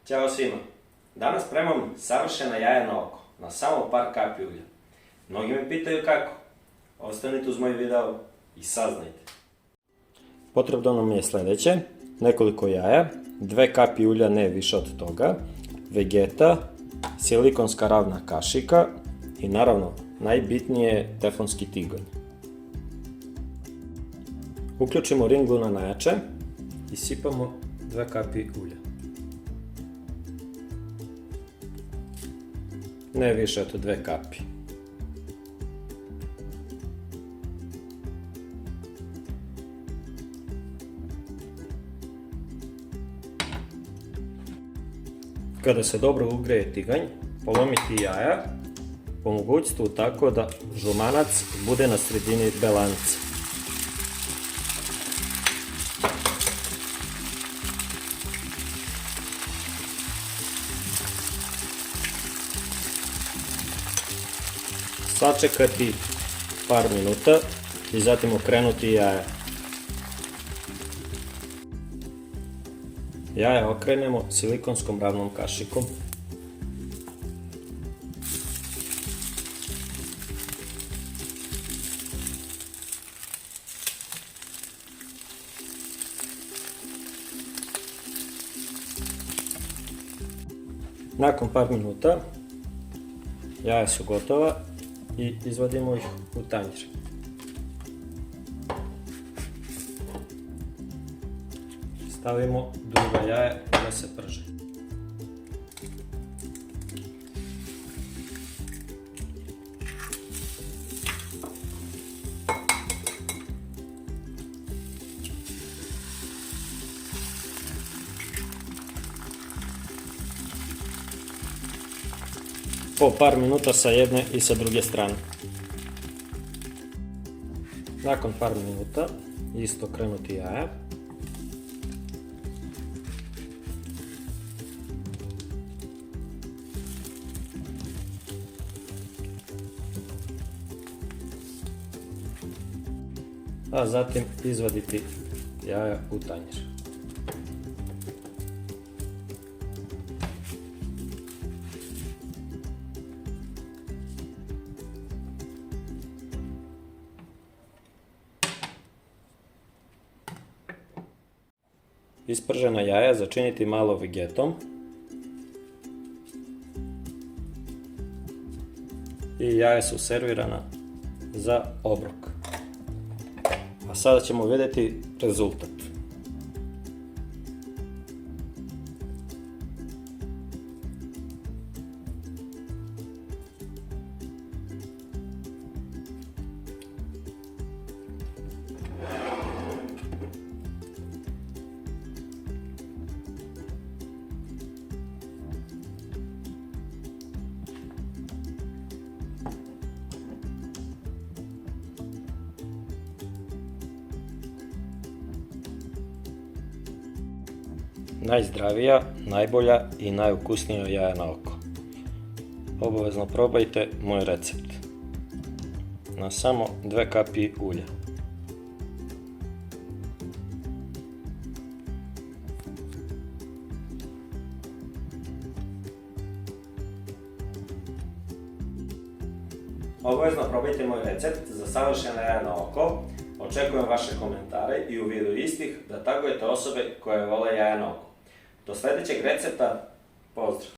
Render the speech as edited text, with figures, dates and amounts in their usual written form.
Ćao svima! Danas spremam savršena jaja na oko, na samo par kapi ulja. Mnogi me pitaju kako. Ostanite uz moj video i saznajte. Potrebno nam je sljedeće: nekoliko jaja, 2 kapi ulja, ne više od toga, vegeta, silikonska ravna kašika i naravno najbitnije teflonski tigonj. Uključimo ringlu na najjače i sipamo 2 kapi ulja. Ne više od 2 kapi. Kada se dobro ugreje tiganj, polomiti jaja, po mogućstvu tako da žumanac bude na sredini belance. Sačekati par minuta i zatim okrenuti jaja. Jaja okrenemo silikonskom ravnom kašikom. Nakon par minuta jaja su gotova i izvadimo ih u tanjir. Stavimo druga jaja da se prže. Po par minuta sa jedne i sa druge strane. Nakon par minuta isto okrenuti jaja. A zatim izvaditi jaja u tanjir. Ispržena jaja začiniti malo vegetom i jaja su servirana za obrok. A sada ćemo vidjeti rezultat. Najzdravija, najbolja i najukusnija jaja na oko. Obavezno probajte moj recept. Na samo 2 kapi ulja. Obavezno probajte moj recept za savršena jaja na oko. Očekujem vaše komentare i u vidu istih da tagujete osobe koje vole jaja na oko. Do sljedećeg recepta, pozdrav!